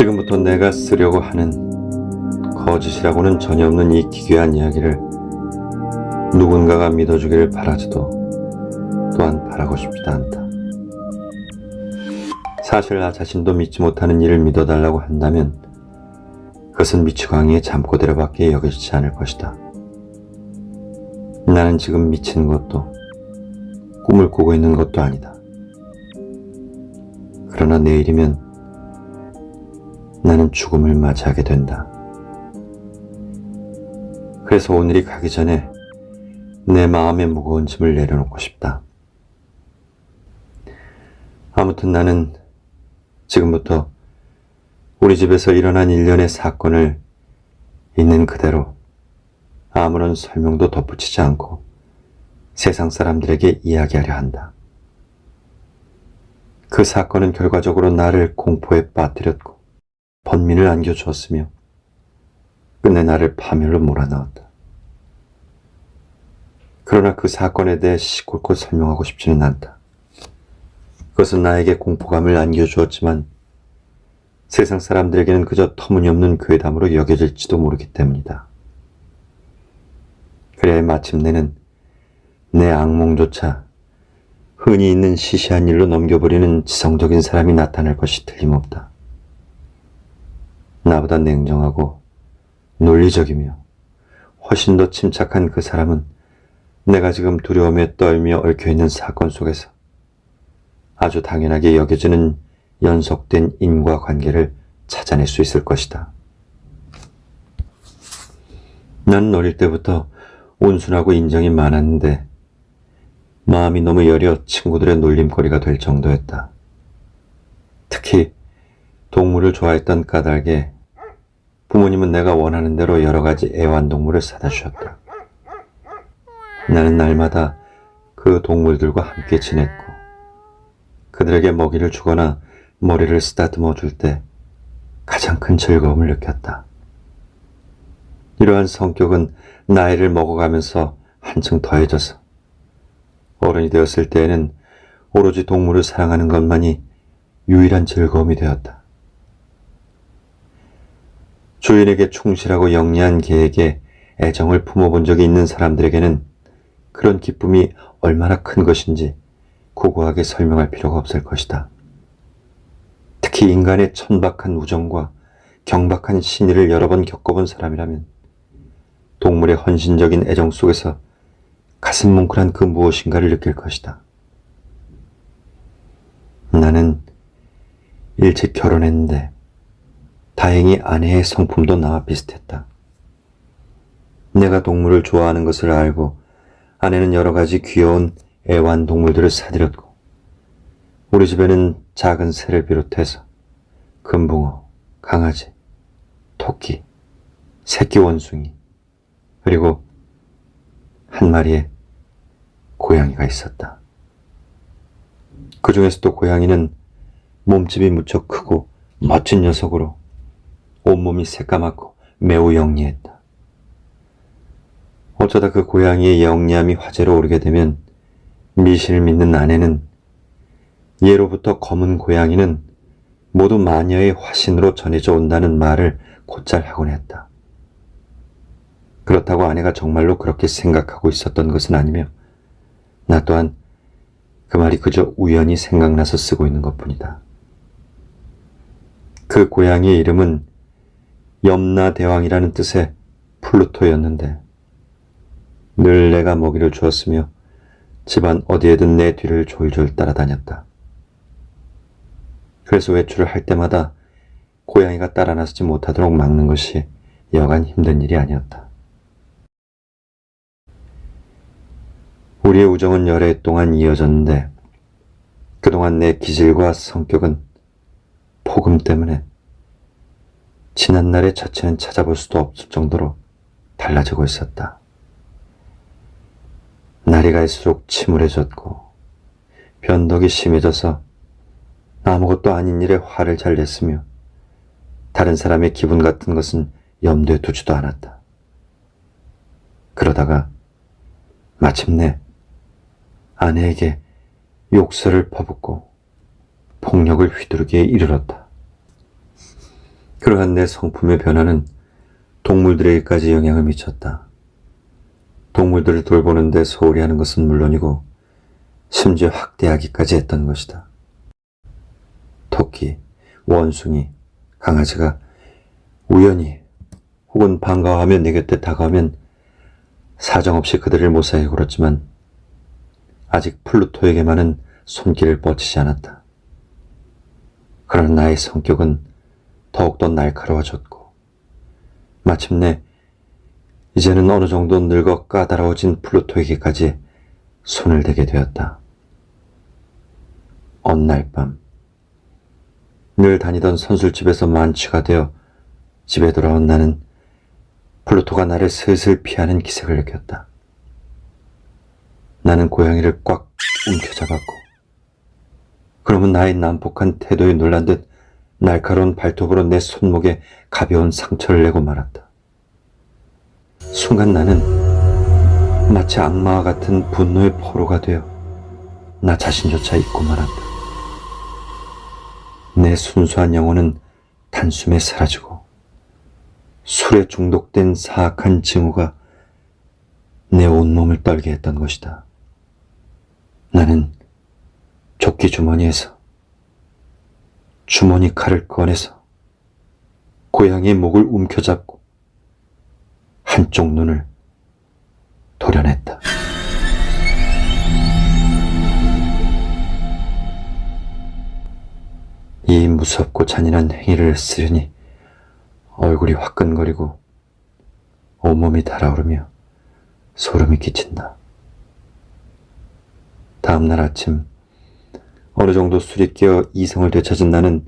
지금부터 내가 쓰려고 하는 거짓이라고는 전혀 없는 이 기괴한 이야기를 누군가가 믿어주기를 바라지도 또한 바라고 싶지도 않다. 사실 나 자신도 믿지 못하는 일을 믿어달라고 한다면 그것은 미치광이의 잠꼬대로밖에 여겨지지 않을 것이다. 나는 지금 미친 것도 꿈을 꾸고 있는 것도 아니다. 그러나 내일이면 나는 죽음을 맞이하게 된다. 그래서 오늘이 가기 전에 내 마음의 무거운 짐을 내려놓고 싶다. 아무튼 나는 지금부터 우리 집에서 일어난 일련의 사건을 있는 그대로 아무런 설명도 덧붙이지 않고 세상 사람들에게 이야기하려 한다. 그 사건은 결과적으로 나를 공포에 빠뜨렸고 번민을 안겨주었으며 끝내 나를 파멸로 몰아넣었다. 그러나 그 사건에 대해 시골껏 설명하고 싶지는 않다. 그것은 나에게 공포감을 안겨주었지만 세상 사람들에게는 그저 터무니없는 괴담으로 여겨질지도 모르기 때문이다. 그래야 마침내는 내 악몽조차 흔히 있는 시시한 일로 넘겨버리는 지성적인 사람이 나타날 것이 틀림없다. 나보다 냉정하고 논리적이며 훨씬 더 침착한 그 사람은 내가 지금 두려움에 떨며 얽혀있는 사건 속에서 아주 당연하게 여겨지는 연속된 인과관계를 찾아낼 수 있을 것이다. 나는 어릴 때부터 온순하고 인정이 많았는데 마음이 너무 여려 친구들의 놀림거리가 될 정도였다. 특히 동물을 좋아했던 까닭에 부모님은 내가 원하는 대로 여러 가지 애완동물을 사다 주셨다. 나는 날마다 그 동물들과 함께 지냈고 그들에게 먹이를 주거나 머리를 쓰다듬어 줄 때 가장 큰 즐거움을 느꼈다. 이러한 성격은 나이를 먹어가면서 한층 더해져서 어른이 되었을 때에는 오로지 동물을 사랑하는 것만이 유일한 즐거움이 되었다. 주인에게 충실하고 영리한 개에게 애정을 품어본 적이 있는 사람들에게는 그런 기쁨이 얼마나 큰 것인지 고고하게 설명할 필요가 없을 것이다. 특히 인간의 천박한 우정과 경박한 신의를 여러 번 겪어본 사람이라면 동물의 헌신적인 애정 속에서 가슴 뭉클한 그 무엇인가를 느낄 것이다. 나는 일찍 결혼했는데 다행히 아내의 성품도 나와 비슷했다. 내가 동물을 좋아하는 것을 알고 아내는 여러 가지 귀여운 애완동물들을 사들였고 우리 집에는 작은 새를 비롯해서 금붕어, 강아지, 토끼, 새끼 원숭이 그리고 한 마리의 고양이가 있었다. 그 중에서도 고양이는 몸집이 무척 크고 멋진 녀석으로 온몸이 새까맣고 매우 영리했다. 어쩌다 그 고양이의 영리함이 화제로 오르게 되면 미신을 믿는 아내는 예로부터 검은 고양이는 모두 마녀의 화신으로 전해져 온다는 말을 곧잘 하곤 했다. 그렇다고 아내가 정말로 그렇게 생각하고 있었던 것은 아니며 나 또한 그 말이 그저 우연히 생각나서 쓰고 있는 것뿐이다. 그 고양이의 이름은 염라대왕이라는 뜻의 플루토였는데 늘 내가 먹이를 주었으며 집안 어디에든 내 뒤를 졸졸 따라다녔다. 그래서 외출을 할 때마다 고양이가 따라 나서지 못하도록 막는 것이 여간 힘든 일이 아니었다. 우리의 우정은 여러 해 동안 이어졌는데 그동안 내 기질과 성격은 폭음 때문에 지난날의 자체는 찾아볼 수도 없을 정도로 달라지고 있었다. 날이 갈수록 침울해졌고 변덕이 심해져서 아무것도 아닌 일에 화를 잘 냈으며 다른 사람의 기분 같은 것은 염두에 두지도 않았다. 그러다가 마침내 아내에게 욕설을 퍼붓고 폭력을 휘두르기에 이르렀다. 그러한 내 성품의 변화는 동물들에게까지 영향을 미쳤다. 동물들을 돌보는데 소홀히 하는 것은 물론이고 심지어 학대하기까지 했던 것이다. 토끼, 원숭이, 강아지가 우연히 혹은 반가워하며 내 곁에 다가오면 사정없이 그들을 무사히 걸었지만 아직 플루토에게만은 손길을 뻗치지 않았다. 그러나 나의 성격은 더욱더 날카로워졌고 마침내 이제는 어느 정도 늙어 까다로워진 플루토에게까지 손을 대게 되었다. 어느 날 밤, 늘 다니던 선술집에서 만취가 되어 집에 돌아온 나는 플루토가 나를 슬슬 피하는 기색을 느꼈다. 나는 고양이를 꽉 움켜잡았고 그러면 나의 난폭한 태도에 놀란 듯 날카로운 발톱으로 내 손목에 가벼운 상처를 내고 말았다. 순간 나는 마치 악마와 같은 분노의 포로가 되어 나 자신조차 잊고 말았다. 내 순수한 영혼은 단숨에 사라지고 술에 중독된 사악한 징후가 내 온몸을 떨게 했던 것이다. 나는 조끼 주머니에서 주머니 칼을 꺼내서 고양이의 목을 움켜잡고 한쪽 눈을 도려냈다. 이 무섭고 잔인한 행위를 쓰려니 얼굴이 화끈거리고 온몸이 달아오르며 소름이 끼친다. 다음 날 아침 어느 정도 술이 깨어 이성을 되찾은 나는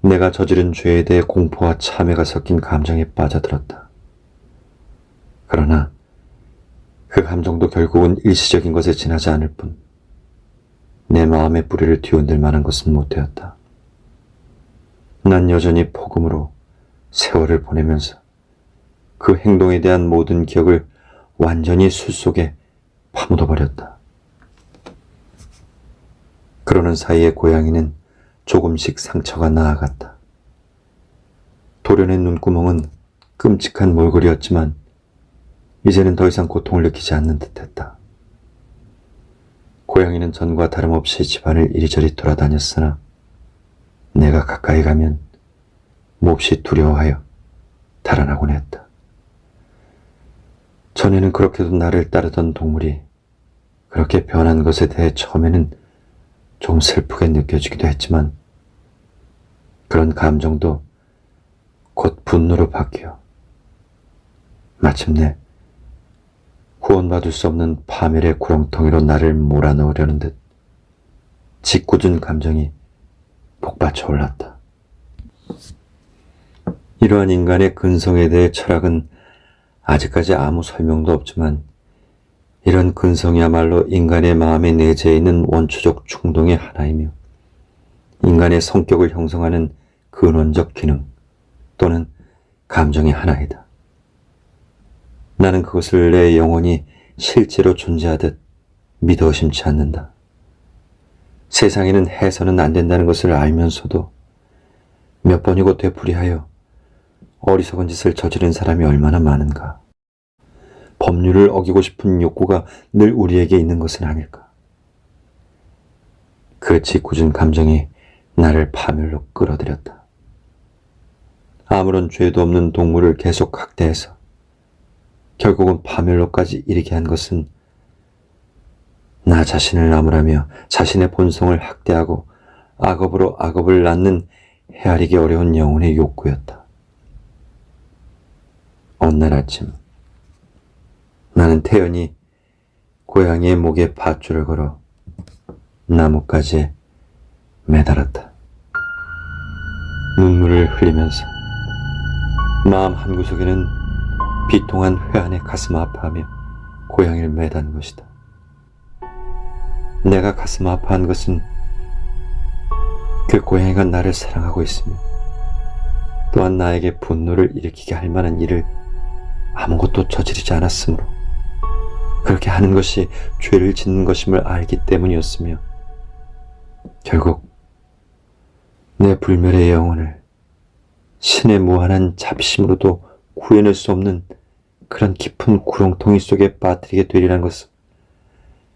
내가 저지른 죄에 대해 공포와 참회가 섞인 감정에 빠져들었다. 그러나 그 감정도 결국은 일시적인 것에 지나지 않을 뿐 내 마음의 뿌리를 뒤흔들 만한 것은 못 되었다. 난 여전히 폭음으로 세월을 보내면서 그 행동에 대한 모든 기억을 완전히 술 속에 파묻어버렸다. 그러는 사이에 고양이는 조금씩 상처가 나아갔다. 도련의 눈구멍은 끔찍한 몰골이었지만 이제는 더 이상 고통을 느끼지 않는 듯했다. 고양이는 전과 다름없이 집안을 이리저리 돌아다녔으나 내가 가까이 가면 몹시 두려워하여 달아나곤 했다. 전에는 그렇게도 나를 따르던 동물이 그렇게 변한 것에 대해 처음에는 좀 슬프게 느껴지기도 했지만 그런 감정도 곧 분노로 바뀌어 마침내 구원받을 수 없는 파멸의 구렁텅이로 나를 몰아넣으려는 듯 짓궂은 감정이 복받쳐 올랐다. 이러한 인간의 근성에 대해 철학은 아직까지 아무 설명도 없지만 이런 근성이야말로 인간의 마음에 내재해 있는 원초적 충동의 하나이며 인간의 성격을 형성하는 근원적 기능 또는 감정의 하나이다. 나는 그것을 내 영혼이 실제로 존재하듯 믿어 의심치 않는다. 세상에는 해서는 안 된다는 것을 알면서도 몇 번이고 되풀이하여 어리석은 짓을 저지른 사람이 얼마나 많은가. 법률을 어기고 싶은 욕구가 늘 우리에게 있는 것은 아닐까. 그 짓궂은 감정이 나를 파멸로 끌어들였다. 아무런 죄도 없는 동물을 계속 학대해서 결국은 파멸로까지 이르게 한 것은 나 자신을 나무라며 자신의 본성을 학대하고 악업으로 악업을 낳는 헤아리기 어려운 영혼의 욕구였다. 어느 날 아침 나는 태연히 고양이의 목에 밧줄을 걸어 나뭇가지에 매달았다. 눈물을 흘리면서 마음 한구석에는 비통한 회한에 가슴 아파하며 고양이를 매단 것이다. 내가 가슴 아파한 것은 그 고양이가 나를 사랑하고 있으며 또한 나에게 분노를 일으키게 할 만한 일을 아무것도 저지르지 않았으므로 그렇게 하는 것이 죄를 짓는 것임을 알기 때문이었으며 결국 내 불멸의 영혼을 신의 무한한 자비심으로도 구해낼 수 없는 그런 깊은 구렁텅이 속에 빠뜨리게 되리라는 것을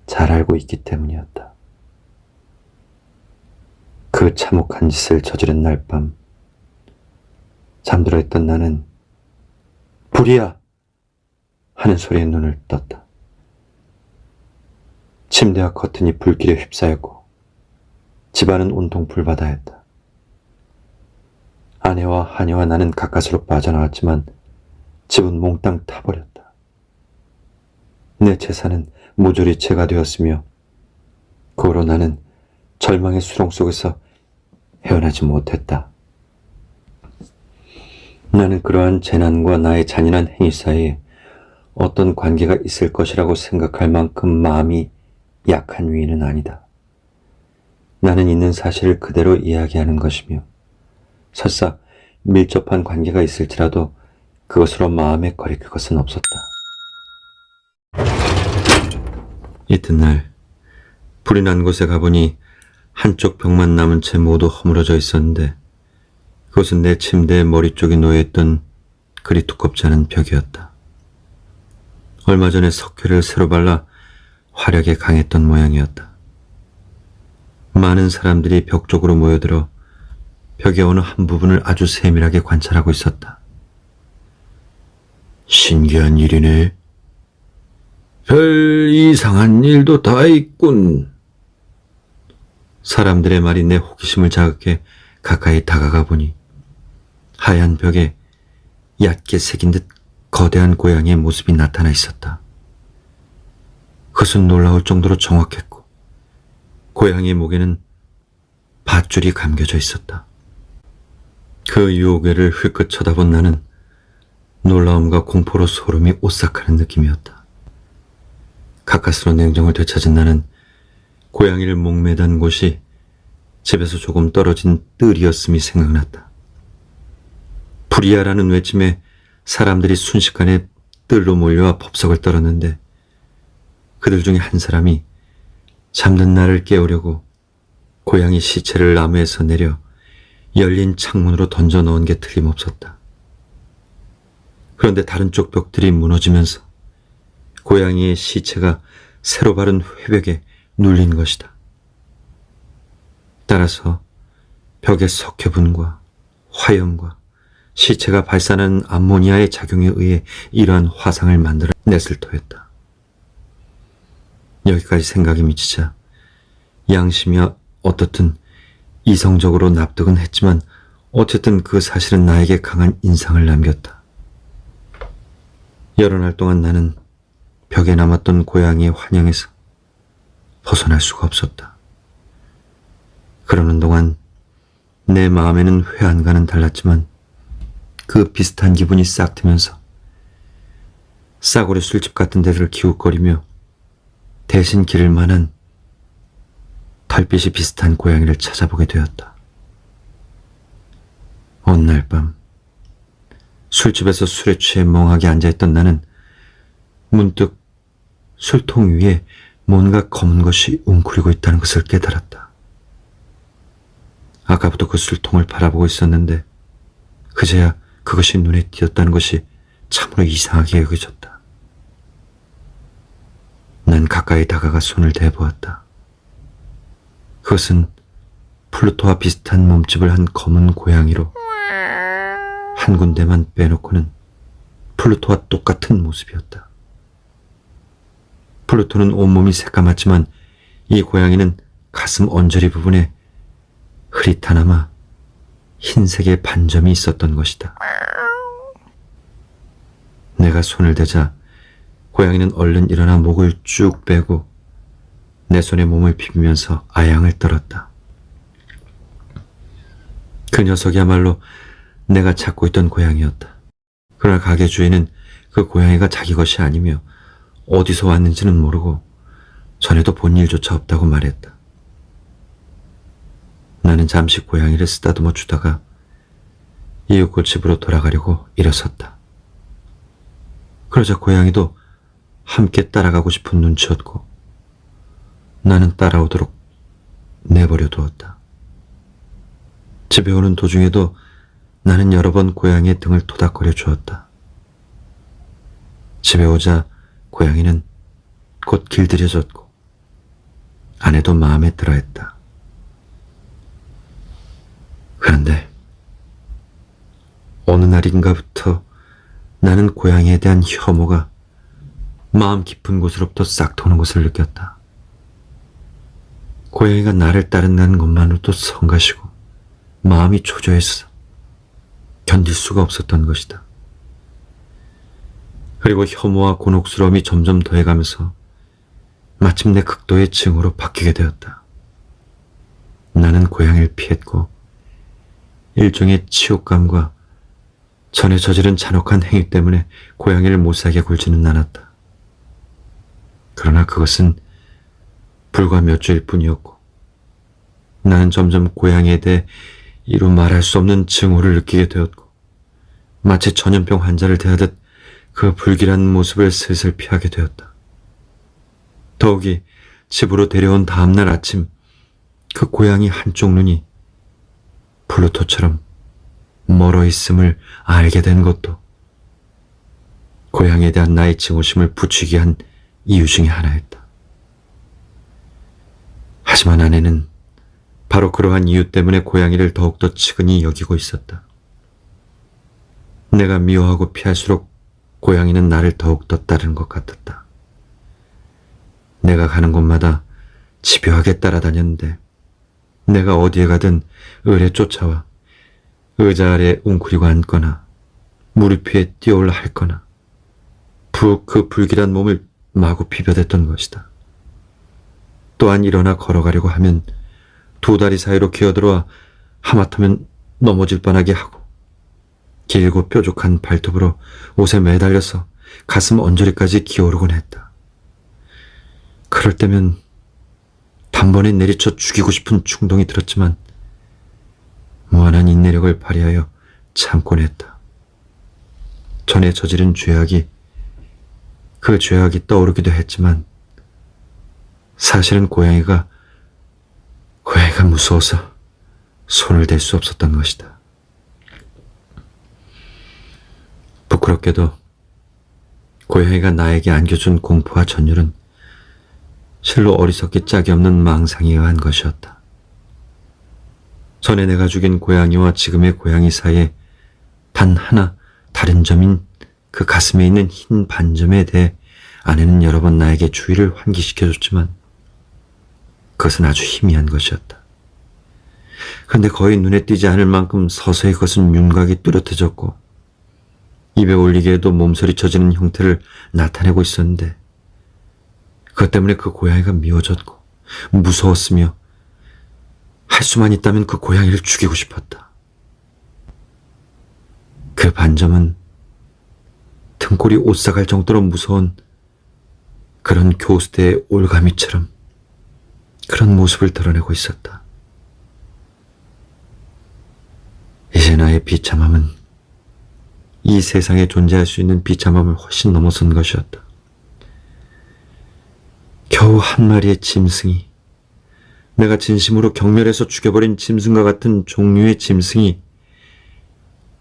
잘 알고 있기 때문이었다. 그 참혹한 짓을 저지른 날 밤, 잠들어 있던 나는 불이야! 하는 소리에 눈을 떴다. 침대와 커튼이 불길에 휩싸였고 집안은 온통 불바다였다. 아내와 하녀와 나는 가까스로 빠져나왔지만 집은 몽땅 타버렸다. 내 재산은 모조리 재가 되었으며 그 후로 나는 절망의 수렁 속에서 헤어나지 못했다. 나는 그러한 재난과 나의 잔인한 행위 사이에 어떤 관계가 있을 것이라고 생각할 만큼 마음이 약한 위인은 아니다. 나는 있는 사실을 그대로 이야기하는 것이며 설사 밀접한 관계가 있을지라도 그것으로 마음에 거리낄 것은 없었다. 이튿날 불이 난 곳에 가보니 한쪽 벽만 남은 채 모두 허물어져 있었는데 그것은 내 침대의 머리 쪽에 놓여있던 그리 두껍지 않은 벽이었다. 얼마 전에 석회를 새로 발라 화력에 강했던 모양이었다. 많은 사람들이 벽 쪽으로 모여들어 벽의 어느 한 부분을 아주 세밀하게 관찰하고 있었다. 신기한 일이네. 별 이상한 일도 다 있군. 사람들의 말이 내 호기심을 자극해 가까이 다가가 보니 하얀 벽에 얕게 새긴 듯 거대한 고양이의 모습이 나타나 있었다. 그것은 놀라울 정도로 정확했고 고양이의 목에는 밧줄이 감겨져 있었다. 그 유혹을 흘끗 쳐다본 나는 놀라움과 공포로 소름이 오싹하는 느낌이었다. 가까스로 냉정을 되찾은 나는 고양이를 목매단 곳이 집에서 조금 떨어진 뜰이었음이 생각났다. 불이야라는 외침에 사람들이 순식간에 뜰로 몰려와 법석을 떨었는데 그들 중에 한 사람이 잠든 나를 깨우려고 고양이 시체를 나무에서 내려 열린 창문으로 던져 넣은 게 틀림없었다. 그런데 다른 쪽 벽들이 무너지면서 고양이의 시체가 새로 바른 회벽에 눌린 것이다. 따라서 벽의 석회분과 화염과 시체가 발산하는 암모니아의 작용에 의해 이러한 화상을 만들어 냈을 터였다. 여기까지 생각이 미치자 양심이 어떻든 이성적으로 납득은 했지만 어쨌든 그 사실은 나에게 강한 인상을 남겼다. 여러 날 동안 나는 벽에 남았던 고양이의 환영에서 벗어날 수가 없었다. 그러는 동안 내 마음에는 회한과는 달랐지만 그 비슷한 기분이 싹 트면서 싸구려 술집 같은 데를 기웃거리며 대신 기를 만한 털빛이 비슷한 고양이를 찾아보게 되었다. 어느 날 밤 술집에서 술에 취해 멍하게 앉아있던 나는 문득 술통 위에 뭔가 검은 것이 웅크리고 있다는 것을 깨달았다. 아까부터 그 술통을 바라보고 있었는데 그제야 그것이 눈에 띄었다는 것이 참으로 이상하게 여겨졌다. 난 가까이 다가가 손을 대보았다. 그것은 플루토와 비슷한 몸집을 한 검은 고양이로 한 군데만 빼놓고는 플루토와 똑같은 모습이었다. 플루토는 온몸이 새까맣지만 이 고양이는 가슴 언저리 부분에 흐릿하나마 흰색의 반점이 있었던 것이다. 내가 손을 대자 고양이는 얼른 일어나 목을 쭉 빼고 내 손에 몸을 비비면서 아양을 떨었다. 그 녀석이야말로 내가 찾고 있던 고양이였다. 그러나 가게 주인은 그 고양이가 자기 것이 아니며 어디서 왔는지는 모르고 전에도 본 일조차 없다고 말했다. 나는 잠시 고양이를 쓰다듬어 주다가 이윽고 집으로 돌아가려고 일어섰다. 그러자 고양이도 함께 따라가고 싶은 눈치였고 나는 따라오도록 내버려 두었다. 집에 오는 도중에도 나는 여러 번 고양이의 등을 토닥거려 주었다. 집에 오자 고양이는 곧 길들여졌고 아내도 마음에 들어했다. 그런데 어느 날인가부터 나는 고양이에 대한 혐오가 마음 깊은 곳으로부터 싹 도는 것을 느꼈다. 고양이가 나를 따른다는 것만으로도 성가시고 마음이 초조했어 견딜 수가 없었던 것이다. 그리고 혐오와 곤혹스러움이 점점 더해가면서 마침내 극도의 증오로 바뀌게 되었다. 나는 고양이를 피했고 일종의 치욕감과 전에 저지른 잔혹한 행위 때문에 고양이를 못살게 굴지는 않았다. 그러나 그것은 불과 몇 주일 뿐이었고 나는 점점 고양이에 대해 이루 말할 수 없는 증오를 느끼게 되었고 마치 전염병 환자를 대하듯 그 불길한 모습을 슬슬 피하게 되었다. 더욱이 집으로 데려온 다음날 아침 그 고양이 한쪽 눈이 플루토처럼 멀어 있음을 알게 된 것도 고양이에 대한 나의 증오심을 부추기게 한 이유 중에 하나였다. 하지만 아내는 바로 그러한 이유 때문에 고양이를 더욱더 측은히 여기고 있었다. 내가 미워하고 피할수록 고양이는 나를 더욱더 따르는 것 같았다. 내가 가는 곳마다 집요하게 따라다녔는데 내가 어디에 가든 을에 쫓아와 의자 아래 웅크리고 앉거나 무릎 위에 뛰어올라 핥거나 푹 그 불길한 몸을 마구 비벼댔던 것이다. 또한 일어나 걸어가려고 하면 두 다리 사이로 기어들어와 하마터면 넘어질 뻔하게 하고 길고 뾰족한 발톱으로 옷에 매달려서 가슴 언저리까지 기어오르곤 했다. 그럴 때면 단번에 내리쳐 죽이고 싶은 충동이 들었지만 무한한 인내력을 발휘하여 참곤 했다. 전에 저지른 그 죄악이 떠오르기도 했지만 사실은 고양이가 무서워서 손을 댈 수 없었던 것이다. 부끄럽게도 고양이가 나에게 안겨준 공포와 전율은 실로 어리석기 짝이 없는 망상에 의한 것이었다. 전에 내가 죽인 고양이와 지금의 고양이 사이에 단 하나 다른 점인 그 가슴에 있는 흰 반점에 대해 아내는 여러 번 나에게 주의를 환기시켜줬지만 그것은 아주 희미한 것이었다. 그런데 거의 눈에 띄지 않을 만큼 서서히 그것은 윤곽이 뚜렷해졌고 입에 올리기에도 몸서리쳐지는 형태를 나타내고 있었는데 그것 때문에 그 고양이가 미워졌고 무서웠으며 할 수만 있다면 그 고양이를 죽이고 싶었다. 그 반점은 등골이 오싹할 정도로 무서운 그런 교수대의 올가미처럼 그런 모습을 드러내고 있었다. 이제 나의 비참함은 이 세상에 존재할 수 있는 비참함을 훨씬 넘어선 것이었다. 겨우 한 마리의 짐승이, 내가 진심으로 경멸해서 죽여버린 짐승과 같은 종류의 짐승이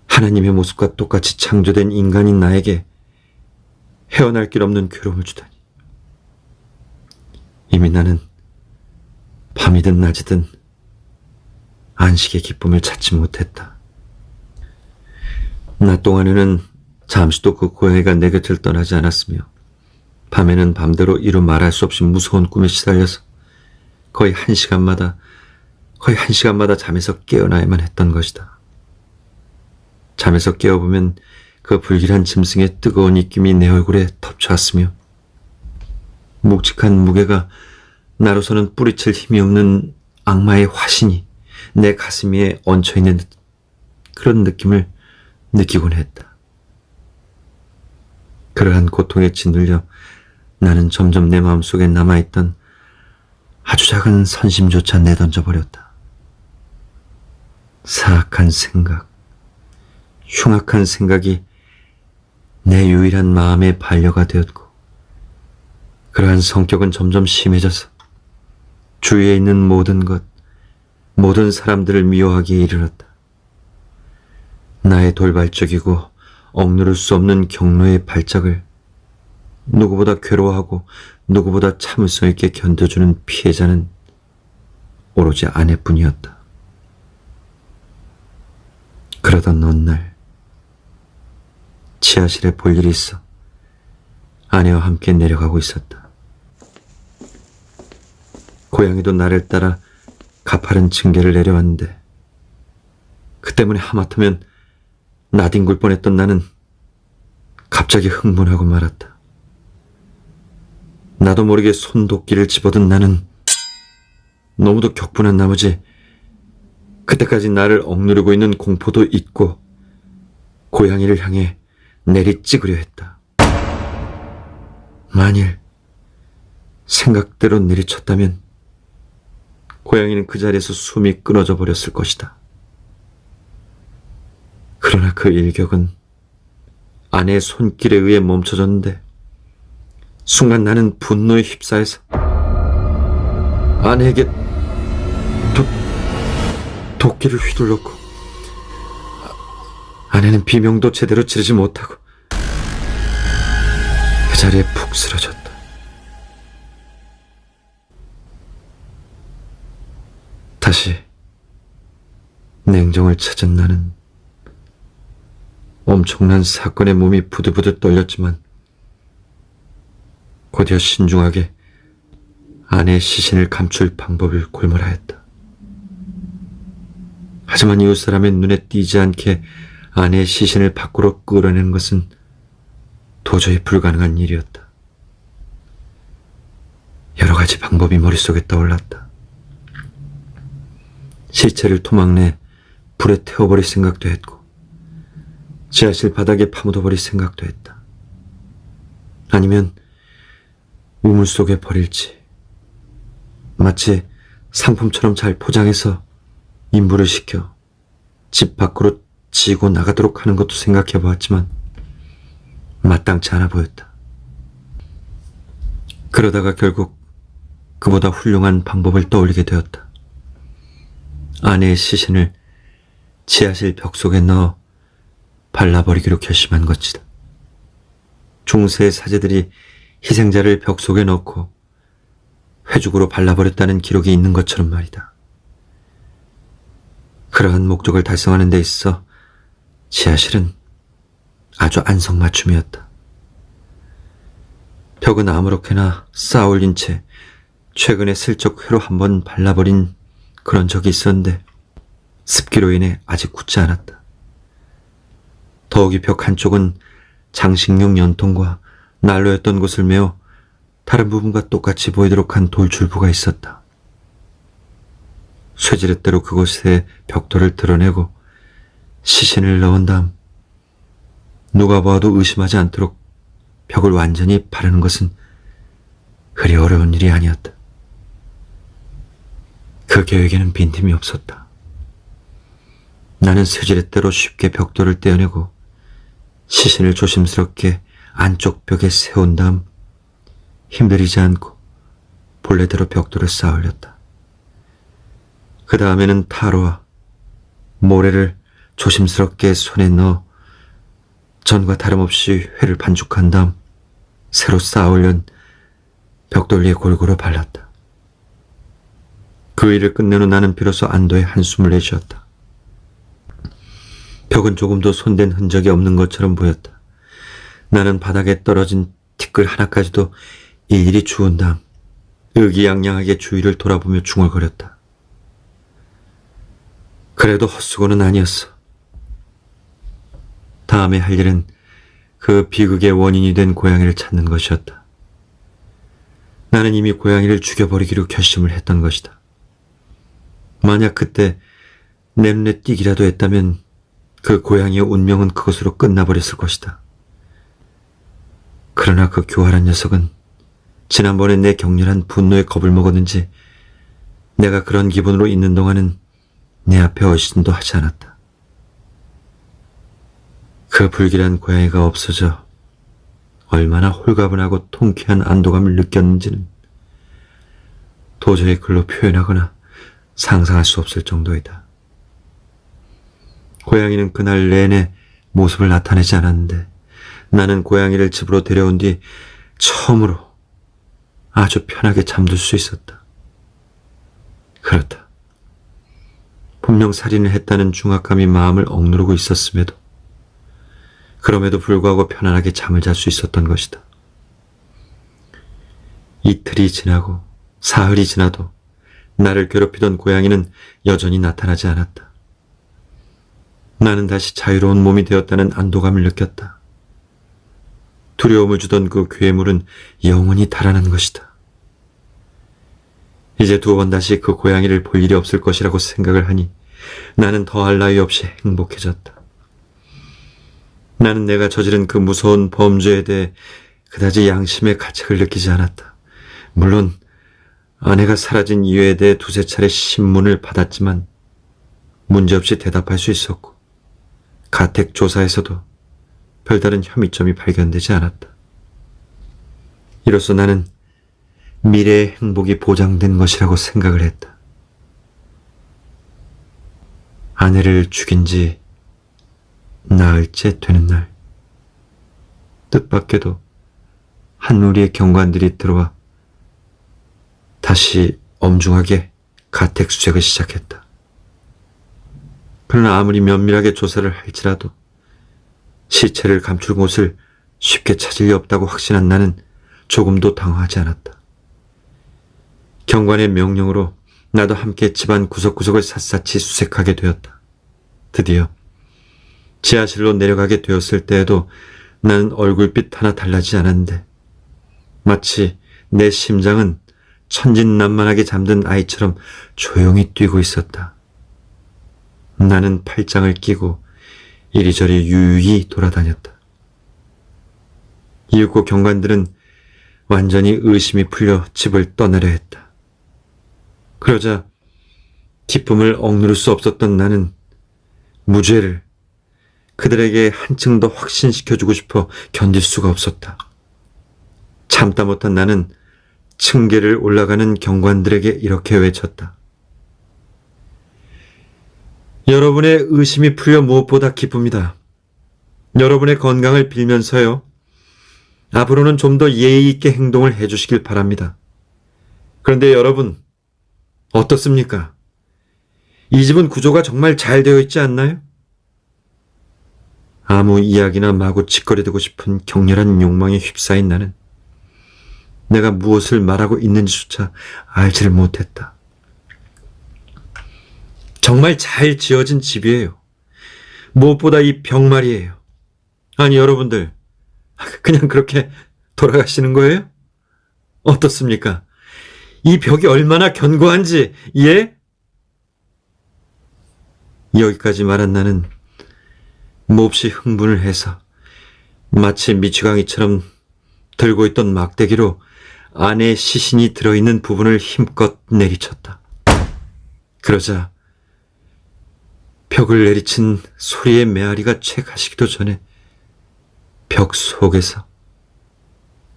하나님의 모습과 똑같이 창조된 인간인 나에게 헤어날 길 없는 괴로움을 주다니. 이미 나는 밤이든 낮이든 안식의 기쁨을 찾지 못했다. 낮 동안에는 잠시도 그 고양이가 내 곁을 떠나지 않았으며 밤에는 밤대로 이루 말할 수 없이 무서운 꿈에 시달려서 거의 한 시간마다 잠에서 깨어나야만 했던 것이다. 잠에서 깨어보면 그 불길한 짐승의 뜨거운 입김이 내 얼굴에 덮쳐왔으며 묵직한 무게가 나로서는 뿌리칠 힘이 없는 악마의 화신이 내 가슴 위에 얹혀있는 그런 느낌을 느끼곤 했다. 그러한 고통에 짓눌려 나는 점점 내 마음속에 남아있던 아주 작은 선심조차 내던져버렸다. 사악한 생각, 흉악한 생각이 내 유일한 마음의 반려가 되었고 그러한 성격은 점점 심해져서 주위에 있는 모든 것, 모든 사람들을 미워하기에 이르렀다. 나의 돌발적이고 억누를 수 없는 경로의 발작을 누구보다 괴로워하고 누구보다 참을성 있게 견뎌주는 피해자는 오로지 아내뿐이었다. 그러던 어느 날 지하실에 볼 일이 있어 아내와 함께 내려가고 있었다. 고양이도 나를 따라 가파른 층계를 내려왔는데 그 때문에 하마터면 나뒹굴 뻔했던 나는 갑자기 흥분하고 말았다. 나도 모르게 손도끼를 집어든 나는 너무도 격분한 나머지 그때까지 나를 억누르고 있는 공포도 잊고 고양이를 향해 내리찍으려 했다. 만일 생각대로 내리쳤다면 고양이는 그 자리에서 숨이 끊어져 버렸을 것이다. 그러나 그 일격은 아내의 손길에 의해 멈춰졌는데 순간 나는 분노에 휩싸여서 아내에게 도끼를 휘둘렀고 아내는 비명도 제대로 지르지 못하고 그 자리에 푹 쓰러졌다. 다시 냉정을 찾은 나는 엄청난 사건에 몸이 부들부들 떨렸지만 곧이어 신중하게 아내의 시신을 감출 방법을 골몰하였다. 하지만 이웃 사람의 눈에 띄지 않게 아내의 시신을 밖으로 끌어내는 것은 도저히 불가능한 일이었다. 여러 가지 방법이 머릿속에 떠올랐다. 시체를 토막내 불에 태워버릴 생각도 했고 지하실 바닥에 파묻어버릴 생각도 했다. 아니면 우물 속에 버릴지, 마치 상품처럼 잘 포장해서 인부를 시켜 집 밖으로 지고 나가도록 하는 것도 생각해 보았지만 마땅치 않아 보였다. 그러다가 결국 그보다 훌륭한 방법을 떠올리게 되었다. 아내의 시신을 지하실 벽 속에 넣어 발라버리기로 결심한 것이다. 중세의 사제들이 희생자를 벽 속에 넣고 회죽으로 발라버렸다는 기록이 있는 것처럼 말이다. 그러한 목적을 달성하는 데 있어 지하실은 아주 안성맞춤이었다. 벽은 아무렇게나 쌓아올린 채 최근에 슬쩍 회로 한번 발라버린 그런 적이 있었는데 습기로 인해 아직 굳지 않았다. 더욱이 벽 한쪽은 장식용 연통과 난로였던 곳을 메어 다른 부분과 똑같이 보이도록 한 돌줄부가 있었다. 쇠지렛대로 그곳에 벽돌을 드러내고 시신을 넣은 다음 누가 보아도 의심하지 않도록 벽을 완전히 바르는 것은 그리 어려운 일이 아니었다. 그 계획에는 빈틈이 없었다. 나는 쇠지렛대로 쉽게 벽돌을 떼어내고 시신을 조심스럽게 안쪽 벽에 세운 다음 힘들이지 않고 본래대로 벽돌을 쌓아 올렸다. 그 다음에는 타로와 모래를 조심스럽게 손에 넣어 전과 다름없이 회를 반죽한 다음 새로 쌓아 올린 벽돌 위에 골고루 발랐다. 그 일을 끝낸 후 나는 비로소 안도의 한숨을 내쉬었다. 벽은 조금도 손댄 흔적이 없는 것처럼 보였다. 나는 바닥에 떨어진 티끌 하나까지도 일일이 주운 다음 의기양양하게 주위를 돌아보며 중얼거렸다. 그래도 헛수고는 아니었어. 다음에 할 일은 그 비극의 원인이 된 고양이를 찾는 것이었다. 나는 이미 고양이를 죽여버리기로 결심을 했던 것이다. 만약 그때 내 눈에 띄기라도 했다면 그 고양이의 운명은 그것으로 끝나버렸을 것이다. 그러나 그 교활한 녀석은 지난번에 내 격렬한 분노에 겁을 먹었는지 내가 그런 기분으로 있는 동안은 내 앞에 어신도 하지 않았다. 그 불길한 고양이가 없어져 얼마나 홀가분하고 통쾌한 안도감을 느꼈는지는 도저히 글로 표현하거나 상상할 수 없을 정도이다. 고양이는 그날 내내 모습을 나타내지 않았는데 나는 고양이를 집으로 데려온 뒤 처음으로 아주 편하게 잠들 수 있었다. 그렇다. 분명 살인을 했다는 중압감이 마음을 억누르고 있었음에도 그럼에도 불구하고 편안하게 잠을 잘 수 있었던 것이다. 이틀이 지나고 사흘이 지나도 나를 괴롭히던 고양이는 여전히 나타나지 않았다. 나는 다시 자유로운 몸이 되었다는 안도감을 느꼈다. 두려움을 주던 그 괴물은 영원히 달아난 것이다. 이제 두 번 다시 그 고양이를 볼 일이 없을 것이라고 생각을 하니 나는 더할 나위 없이 행복해졌다. 나는 내가 저지른 그 무서운 범죄에 대해 그다지 양심의 가책을 느끼지 않았다. 물론 아내가 사라진 이유에 대해 두세 차례 신문을 받았지만 문제없이 대답할 수 있었고 가택 조사에서도 별다른 혐의점이 발견되지 않았다. 이로써 나는 미래의 행복이 보장된 것이라고 생각을 했다. 아내를 죽인 지 나흘째 되는 날, 뜻밖에도 한 무리의 경관들이 들어와 다시 엄중하게 가택 수색을 시작했다. 그러나 아무리 면밀하게 조사를 할지라도 시체를 감출 곳을 쉽게 찾을 리 없다고 확신한 나는 조금도 당황하지 않았다. 경관의 명령으로 나도 함께 집안 구석구석을 샅샅이 수색하게 되었다. 드디어 지하실로 내려가게 되었을 때에도 나는 얼굴빛 하나 달라지지 않았는데 마치 내 심장은 천진난만하게 잠든 아이처럼 조용히 뛰고 있었다. 나는 팔짱을 끼고 이리저리 유유히 돌아다녔다. 이윽고 경관들은 완전히 의심이 풀려 집을 떠나려 했다. 그러자 기쁨을 억누를 수 없었던 나는 무죄를 그들에게 한층 더 확신시켜주고 싶어 견딜 수가 없었다. 참다 못한 나는 층계를 올라가는 경관들에게 이렇게 외쳤다. 여러분의 의심이 풀려 무엇보다 기쁩니다. 여러분의 건강을 빌면서요. 앞으로는 좀 더 예의 있게 행동을 해주시길 바랍니다. 그런데 여러분, 어떻습니까? 이 집은 구조가 정말 잘 되어 있지 않나요? 아무 이야기나 마구 짓거리되고 싶은 격렬한 욕망에 휩싸인 나는 내가 무엇을 말하고 있는지조차 알지를 못했다. 정말 잘 지어진 집이에요. 무엇보다 이 벽 말이에요. 아니 여러분들 그냥 그렇게 돌아가시는 거예요? 어떻습니까? 이 벽이 얼마나 견고한지, 예? 여기까지 말한 나는 몹시 흥분을 해서 마치 미치광이처럼 들고 있던 막대기로 안에 시신이 들어있는 부분을 힘껏 내리쳤다. 그러자 벽을 내리친 소리의 메아리가 채 가시기도 전에 벽 속에서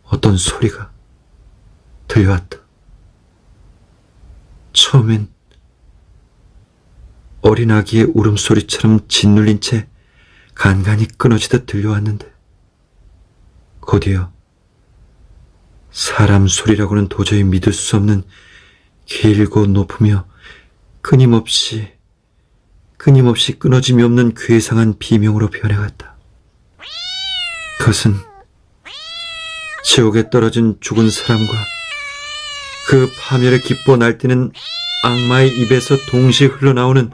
어떤 소리가 들려왔다. 처음엔 어린아기의 울음소리처럼 짓눌린 채 간간히 끊어지듯 들려왔는데 곧이어 사람 소리라고는 도저히 믿을 수 없는 길고 높으며 끊임없이 끊어짐이 없는 괴상한 비명으로 변해갔다. 그것은 지옥에 떨어진 죽은 사람과 그 파멸의 기뻐 날뛰는 악마의 입에서 동시에 흘러나오는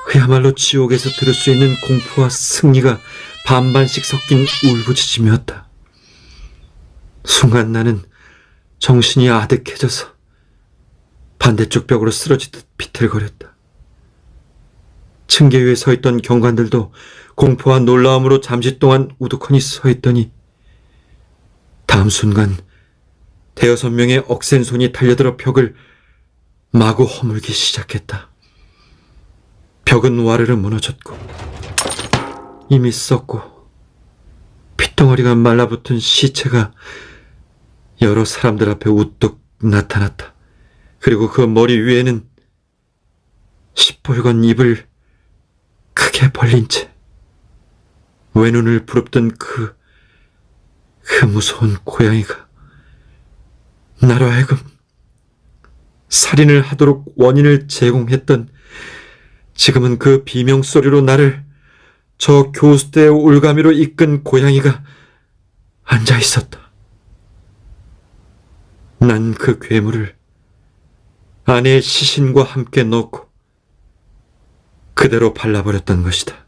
그야말로 지옥에서 들을 수 있는 공포와 승리가 반반씩 섞인 울부짖음이었다. 순간 나는 정신이 아득해져서 반대쪽 벽으로 쓰러지듯 비틀거렸다. 층계 위에 서 있던 경관들도 공포와 놀라움으로 잠시 동안 우두커니 서 있더니 다음 순간 대여섯 명의 억센 손이 달려들어 벽을 마구 허물기 시작했다. 벽은 와르르 무너졌고 이미 썩고 핏덩어리가 말라붙은 시체가 여러 사람들 앞에 우뚝 나타났다. 그리고 그 머리 위에는 시뻘건 입을 이렇게 벌린 채 외눈을 부릅던 그 무서운 고양이가 나로 하여금 살인을 하도록 원인을 제공했던, 지금은 그 비명소리로 나를 저 교수대의 올가미로 이끈 고양이가 앉아 있었다. 난 그 괴물을 아내의 시신과 함께 넣고 그대로 발라버렸던 것이다.